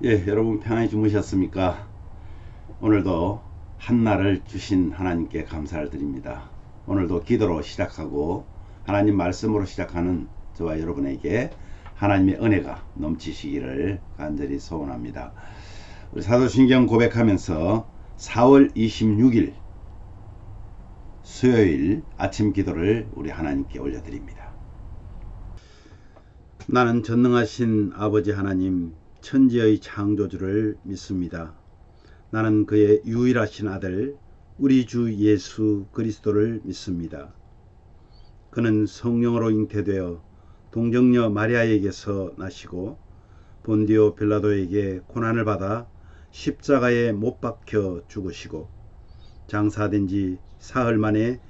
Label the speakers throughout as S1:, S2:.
S1: 예, 여러분 평안히 주무셨습니까? 오늘도 한날을 주신 하나님께 감사를 드립니다. 오늘도 기도로 시작하고 하나님 말씀으로 시작하는 저와 여러분에게 하나님의 은혜가 넘치시기를 간절히 소원합니다. 우리 사도신경 고백하면서 4월 26일 수요일 아침 기도를 우리 하나님께 올려드립니다. 나는 전능하신 아버지 하나님 천지의 창조주를 믿습니다. 나는 그의 유일하신 아들 우리 주 예수 그리스도를 믿습니다. 그는 성령으로 잉태되어 동정녀 마리아에게서 나시고 본디오 빌라도에게 고난을 받아 십자가에 못 박혀 죽으시고 장사된 지 사흘 만에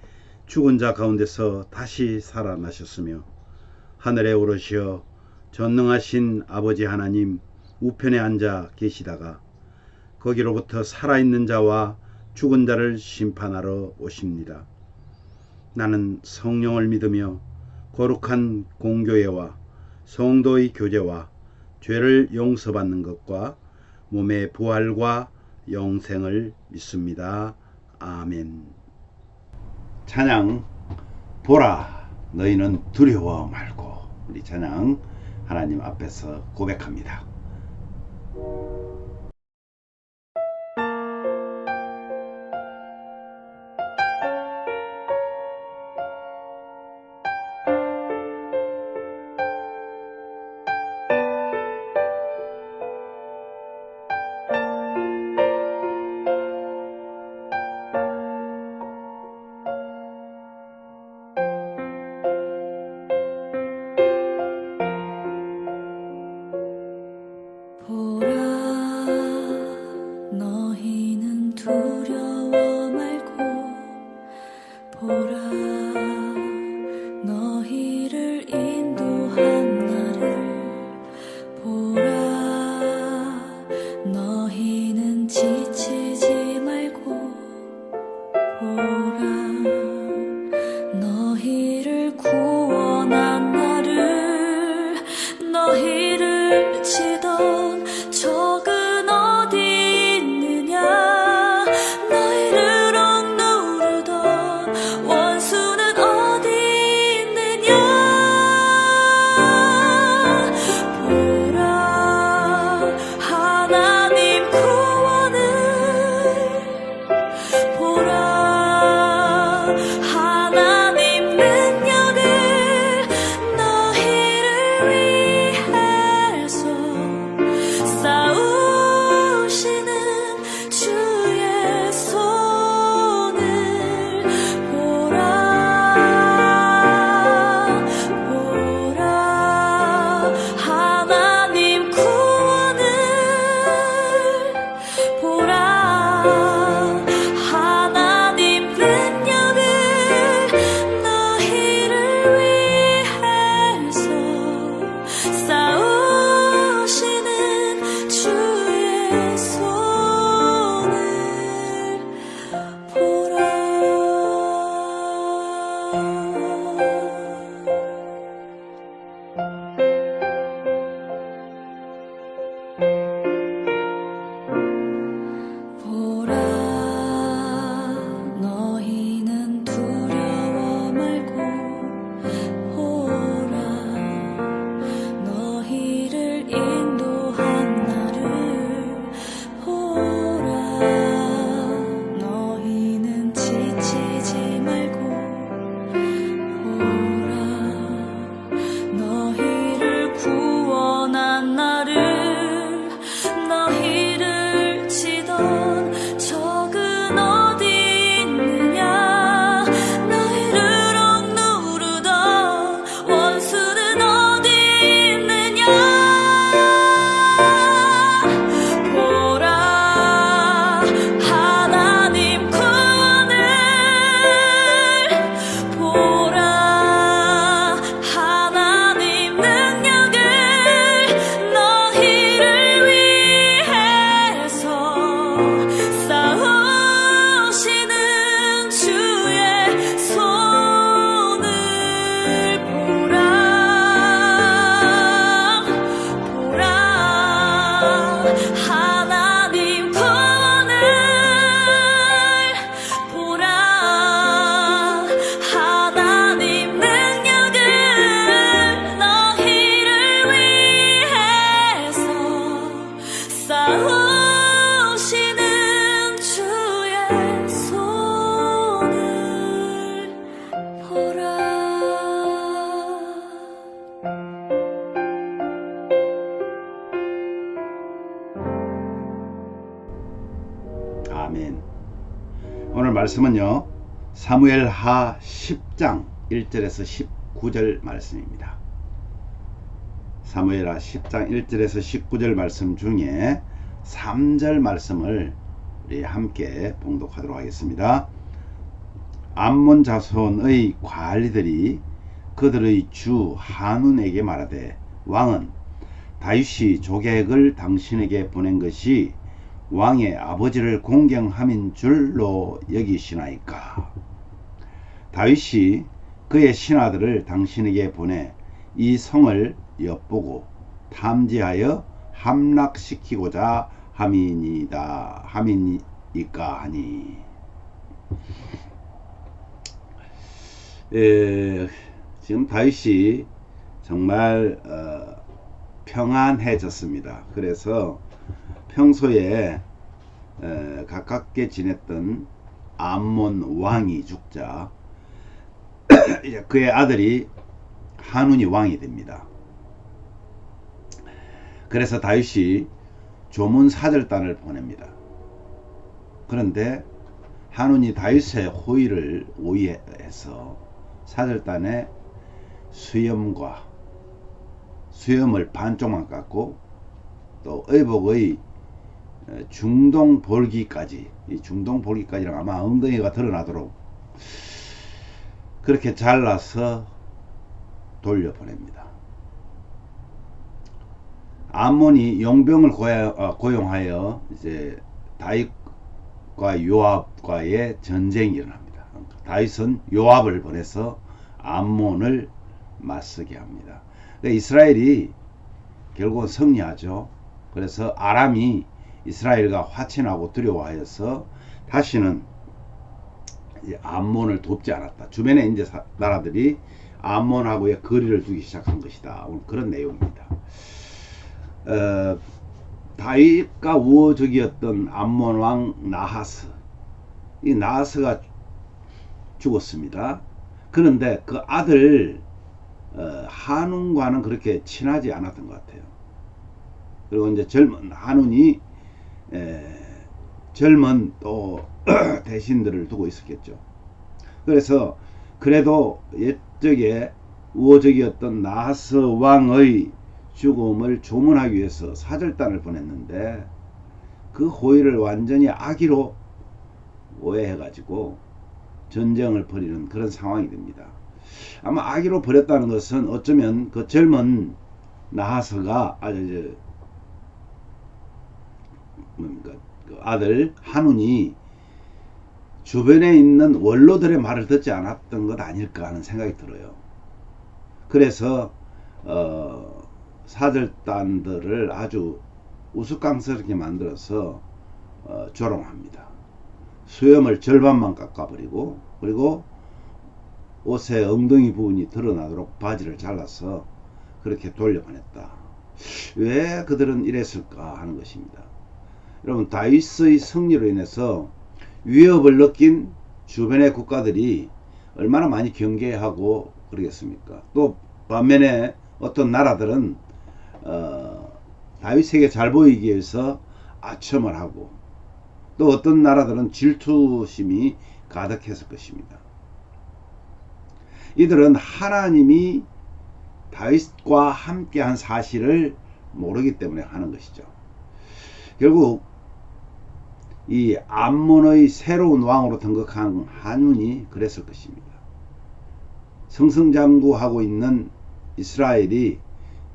S1: 죽은 자 가운데서 다시 살아나셨으며 하늘에 오르시어 전능하신 아버지 하나님 우편에 앉아 계시다가 거기로부터 살아있는 자와 죽은 자를 심판하러 오십니다. 나는 성령을 믿으며 거룩한 공교회와 성도의 교제와 죄를 용서받는 것과 몸의 부활과 영생을 믿습니다. 아멘. 찬양 보라 너희는 두려워 말고, 우리 찬양 하나님 앞에서 고백합니다.
S2: 보라 너희는 두려워 말고, 보라 너희를 인도한 나를, 보라 너희는 지치지 말고, 보라 너희를 구원한 나를, 너희를 치던 적은 어디 있느냐, 너희를 억누르던 원수는 어디 있느냐. 보라 하나님 구원을, 보라 하나님 능력을, 너희를 위해서
S1: 아멘. 오늘 말씀은요, 사무엘하 10장 1절에서 19절 말씀입니다. 사무엘하 10장 1절에서 19절 말씀 중에 3절 말씀을 우리 함께 봉독하도록 하겠습니다. 암몬 자손의 관리들이 그들의 주 한운에게 말하되, 왕은 다윗이 조객을 당신에게 보낸 것이 왕의 아버지를 공경함인 줄로 여기시나이까? 다윗이 그의 신하들을 당신에게 보내 이 성을 엿보고 탐지하여 함락시키고자 함이니까 하니. 지금 다윗이 정말 평안해졌습니다. 그래서 평소에 가깝게 지냈던 암몬 왕이 죽자 이제 그의 아들이 한운이 왕이 됩니다. 그래서 다윗이 조문 사절단을 보냅니다. 그런데 한운이 다윗의 호의를 오해해서 사절단에 수염을 반쪽만 깎고 또 의복의 중동 볼기까지, 이 중동 볼기까지는 아마 엉덩이가 드러나도록 그렇게 잘라서 돌려보냅니다. 암몬이 용병을 고용하여 이제 다윗과 요압과의 전쟁이 일어납니다. 다윗은 요압을 보내서 암몬을 맞서게 합니다. 그러니까 이스라엘이 결국은 승리하죠. 그래서 아람이 이스라엘과 화친하고 두려워하여서 다시는 암몬을 돕지 않았다. 주변에 이제 나라들이 암몬하고의 거리를 두기 시작한 것이다. 그런 내용입니다. 다윗과 우호적이었던 암몬 왕 나하스, 이 나하스가 죽었습니다. 그런데 그 아들 한운과는 그렇게 친하지 않았던 것 같아요. 그리고 이제 젊은 한운이 젊은 또 대신들을 두고 있었겠죠. 그래서 그래도 옛적에 우호적이었던 나하스 왕의 죽음을 조문하기 위해서 사절단을 보냈는데 그 호의를 완전히 악의로 오해해가지고 전쟁을 벌이는 그런 상황이 됩니다. 아마 악의로 벌였다는 것은 어쩌면 그 젊은 나하스가 그 아들 한운이 주변에 있는 원로들의 말을 듣지 않았던 것 아닐까 하는 생각이 들어요. 그래서 사절단들을 아주 우스꽝스럽게 만들어서 조롱합니다. 수염을 절반만 깎아버리고, 그리고 옷의 엉덩이 부분이 드러나도록 바지를 잘라서 그렇게 돌려보냈다. 왜 그들은 이랬을까 하는 것입니다. 여러분, 다윗의 승리로 인해서 위협을 느낀 주변의 국가들이 얼마나 많이 경계하고 그러겠습니까? 또 반면에 어떤 나라들은 다윗에게 잘 보이기 위해서 아첨을 하고, 또 어떤 나라들은 질투심이 가득했을 것입니다. 이들은 하나님이 다윗과 함께한 사실을 모르기 때문에 하는 것이죠. 결국 이 암몬의 새로운 왕으로 등극한 한운이 그랬을 것입니다. 승승장구하고 있는 이스라엘이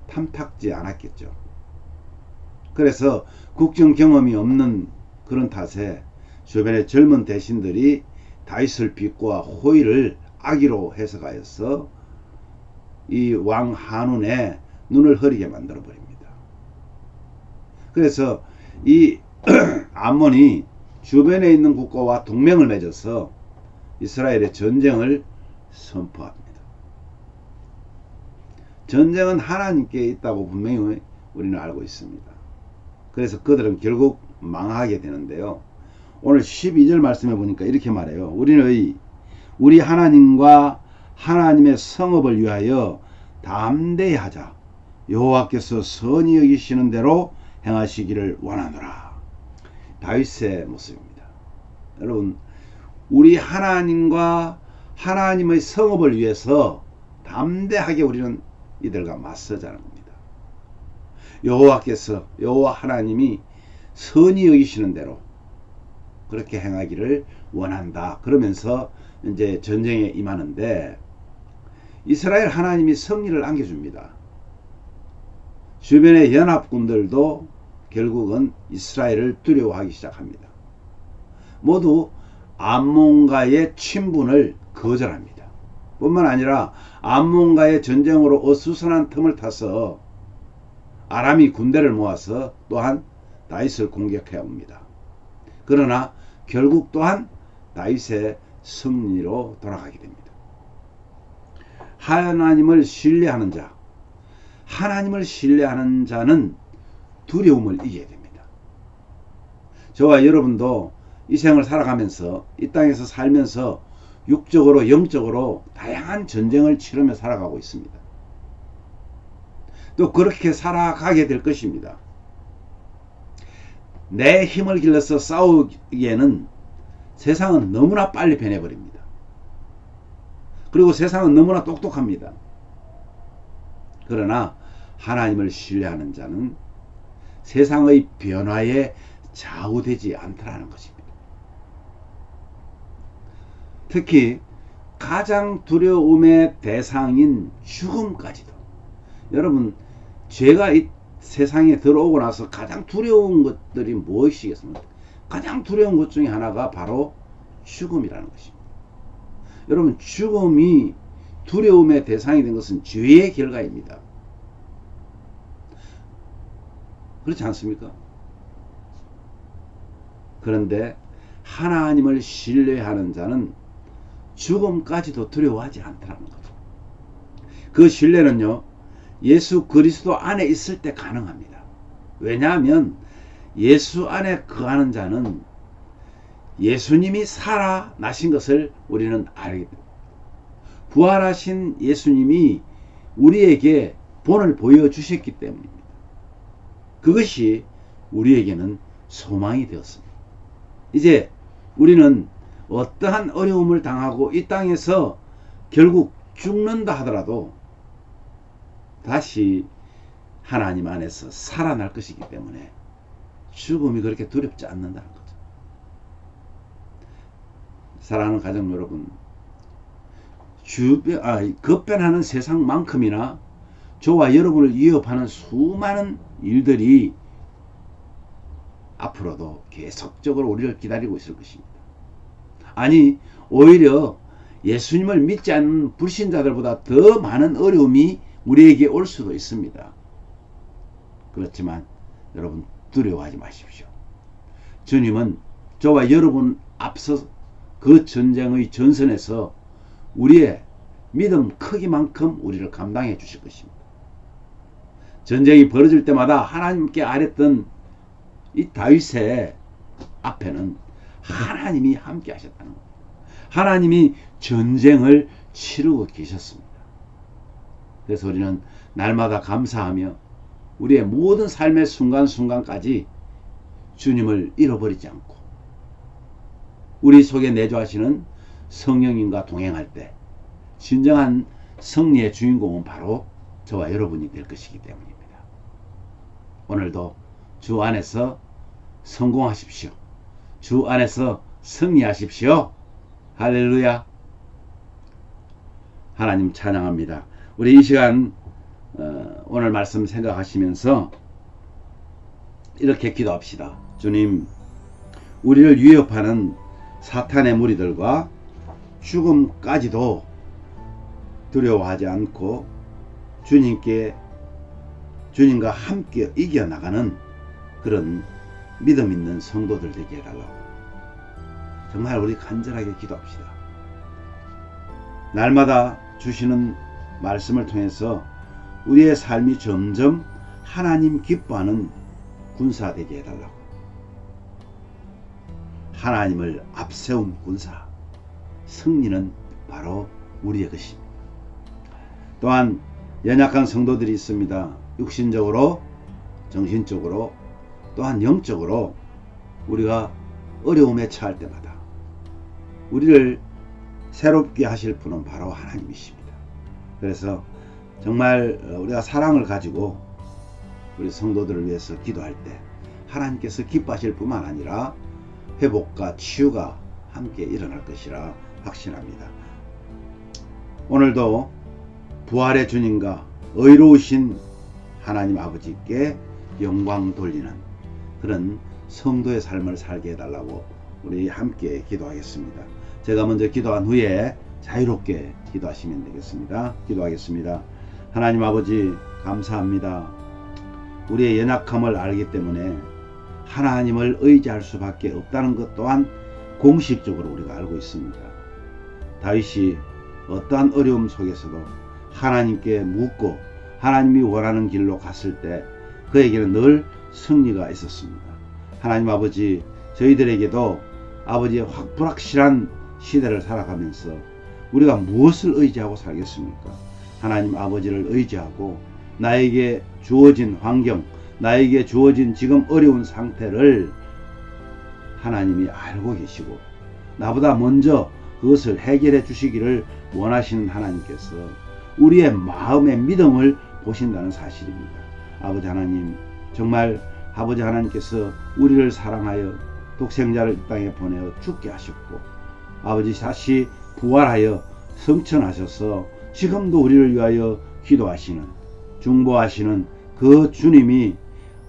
S1: 탐탁지 않았겠죠. 그래서 국정 경험이 없는 그런 탓에 주변의 젊은 대신들이 다윗을 비꼬아 호의를 악의로 해석하여서 이 왕 한운의 눈을 흐리게 만들어 버립니다. 그래서 이 암몬이 주변에 있는 국가와 동맹을 맺어서 이스라엘의 전쟁을 선포합니다. 전쟁은 하나님께 있다고 분명히 우리는 알고 있습니다. 그래서 그들은 결국 망하게 되는데요. 오늘 12절 말씀해 보니까 이렇게 말해요. 우리 하나님과 하나님의 성읍을 위하여 담대히 하자. 여호와께서 선히 여기시는 대로 행하시기를 원하노라. 다윗의 모습입니다. 여러분, 우리 하나님과 하나님의 성업을 위해서 담대하게 우리는 이들과 맞서자는 겁니다. 여호와께서, 여호와 하나님이 선히 여기시는 대로 그렇게 행하기를 원한다. 그러면서 이제 전쟁에 임하는데, 이스라엘 하나님이 승리를 안겨줍니다. 주변의 연합군들도 결국은 이스라엘을 두려워하기 시작합니다. 모두 암몬과의 친분을 거절합니다. 뿐만 아니라 암몬과의 전쟁으로 어수선한 틈을 타서 아람이 군대를 모아서 또한 다윗을 공격해 옵니다. 그러나 결국 또한 다윗의 승리로 돌아가게 됩니다. 하나님을 신뢰하는 자, 하나님을 신뢰하는 자는 두려움을 이겨야 됩니다. 저와 여러분도 이 생을 살아가면서, 이 땅에서 살면서 육적으로 영적으로 다양한 전쟁을 치르며 살아가고 있습니다. 또 그렇게 살아가게 될 것입니다. 내 힘을 길러서 싸우기에는 세상은 너무나 빨리 변해버립니다. 그리고 세상은 너무나 똑똑합니다. 그러나 하나님을 신뢰하는 자는 세상의 변화에 좌우되지 않더라는 것입니다. 특히 가장 두려움의 대상인 죽음까지도, 여러분, 죄가 이 세상에 들어오고 나서 가장 두려운 것들이 무엇이겠습니까? 가장 두려운 것 중에 하나가 바로 죽음이라는 것입니다. 여러분, 죽음이 두려움의 대상이 된 것은 죄의 결과입니다. 그렇지 않습니까? 그런데 하나님을 신뢰하는 자는 죽음까지도 두려워하지 않더라는 거죠. 그 신뢰는요, 예수 그리스도 안에 있을 때 가능합니다. 왜냐하면 예수 안에 거하는 자는 예수님이 살아나신 것을 우리는 알게 됩니다. 부활하신 예수님이 우리에게 본을 보여주셨기 때문입니다. 그것이 우리에게는 소망이 되었습니다. 이제 우리는 어떠한 어려움을 당하고 이 땅에서 결국 죽는다 하더라도 다시 하나님 안에서 살아날 것이기 때문에 죽음이 그렇게 두렵지 않는다는 거죠. 사랑하는 가정 여러분, 급변하는 세상만큼이나 저와 여러분을 위협하는 수많은 일들이 앞으로도 계속적으로 우리를 기다리고 있을 것입니다. 아니, 오히려 예수님을 믿지 않는 불신자들보다 더 많은 어려움이 우리에게 올 수도 있습니다. 그렇지만 여러분, 두려워하지 마십시오. 주님은 저와 여러분 앞서 그 전쟁의 전선에서 우리의 믿음 크기만큼 우리를 감당해 주실 것입니다. 전쟁이 벌어질 때마다 하나님께 아뢰던 이 다윗의 앞에는 하나님이 함께 하셨다는 겁니다. 하나님이 전쟁을 치르고 계셨습니다. 그래서 우리는 날마다 감사하며 우리의 모든 삶의 순간순간까지 주님을 잃어버리지 않고 우리 속에 내주하시는 성령님과 동행할 때 진정한 승리의 주인공은 바로 저와 여러분이 될 것이기 때문입니다. 오늘도 주 안에서 성공하십시오. 주 안에서 승리하십시오. 할렐루야. 하나님 찬양합니다. 우리 이 시간 오늘 말씀 생각하시면서 이렇게 기도합시다. 주님, 우리를 위협하는 사탄의 무리들과 죽음까지도 두려워하지 않고 주님과 함께 이겨나가는 그런 믿음 있는 성도들 되게 해달라고 정말 우리 간절하게 기도합시다. 날마다 주시는 말씀을 통해서 우리의 삶이 점점 하나님 기뻐하는 군사 되게 해달라고. 하나님을 앞세운 군사, 승리는 바로 우리의 것입니다. 또한 연약한 성도들이 있습니다. 육신적으로, 정신적으로, 또한 영적으로 우리가 어려움에 처할 때마다 우리를 새롭게 하실 분은 바로 하나님이십니다. 그래서 정말 우리가 사랑을 가지고 우리 성도들을 위해서 기도할 때 하나님께서 기뻐하실 뿐만 아니라 회복과 치유가 함께 일어날 것이라 확신합니다. 오늘도 부활의 주님과 의로우신 하나님 아버지께 영광 돌리는 그런 성도의 삶을 살게 해달라고 우리 함께 기도하겠습니다. 제가 먼저 기도한 후에 자유롭게 기도하시면 되겠습니다. 기도하겠습니다. 하나님 아버지 감사합니다. 우리의 연약함을 알기 때문에 하나님을 의지할 수밖에 없다는 것 또한 공식적으로 우리가 알고 있습니다. 다윗이 어떠한 어려움 속에서도 하나님께 묻고 하나님이 원하는 길로 갔을 때 그에게는 늘 승리가 있었습니다. 하나님 아버지, 저희들에게도 아버지의 불확실한 시대를 살아가면서 우리가 무엇을 의지하고 살겠습니까? 하나님 아버지를 의지하고 나에게 주어진 환경, 나에게 주어진 지금 어려운 상태를 하나님이 알고 계시고 나보다 먼저 그것을 해결해 주시기를 원하시는 하나님께서 우리의 마음의 믿음을 보신다는 사실입니다. 아버지 하나님, 정말 아버지 하나님께서 우리를 사랑하여 독생자를 이 땅에 보내어 죽게 하셨고 아버지 다시 부활하여 성천하셔서 지금도 우리를 위하여 기도하시는 중보하시는 그 주님이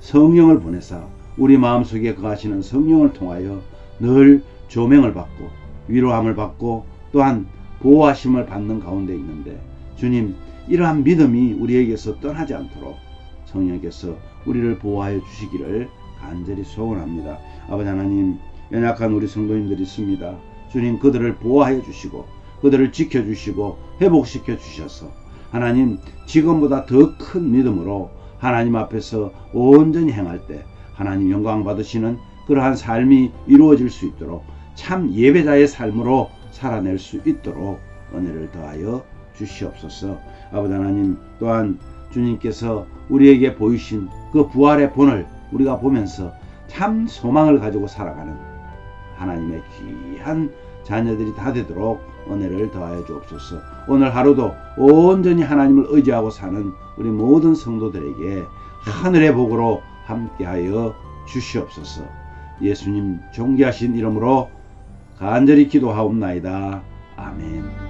S1: 성령을 보내사 우리 마음속에 거하시는 성령을 통하여 늘 조명을 받고 위로함을 받고 또한 보호하심을 받는 가운데 있는데 주님, 이러한 믿음이 우리에게서 떠나지 않도록 성령께서 우리를 보호하여 주시기를 간절히 소원합니다. 아버지 하나님, 연약한 우리 성도님들이 있습니다. 주님, 그들을 보호하여 주시고 그들을 지켜주시고 회복시켜 주셔서 하나님, 지금보다 더 큰 믿음으로 하나님 앞에서 온전히 행할 때 하나님 영광 받으시는 그러한 삶이 이루어질 수 있도록 참 예배자의 삶으로 살아낼 수 있도록 은혜를 더하여 주시옵소서. 아버지 하나님, 또한 주님께서 우리에게 보이신 그 부활의 본을 우리가 보면서 참 소망을 가지고 살아가는 하나님의 귀한 자녀들이 다 되도록 은혜를 더하여 주옵소서. 오늘 하루도 온전히 하나님을 의지하고 사는 우리 모든 성도들에게 하늘의 복으로 함께하여 주시옵소서. 예수님 존귀하신 이름으로 간절히 기도하옵나이다. 아멘.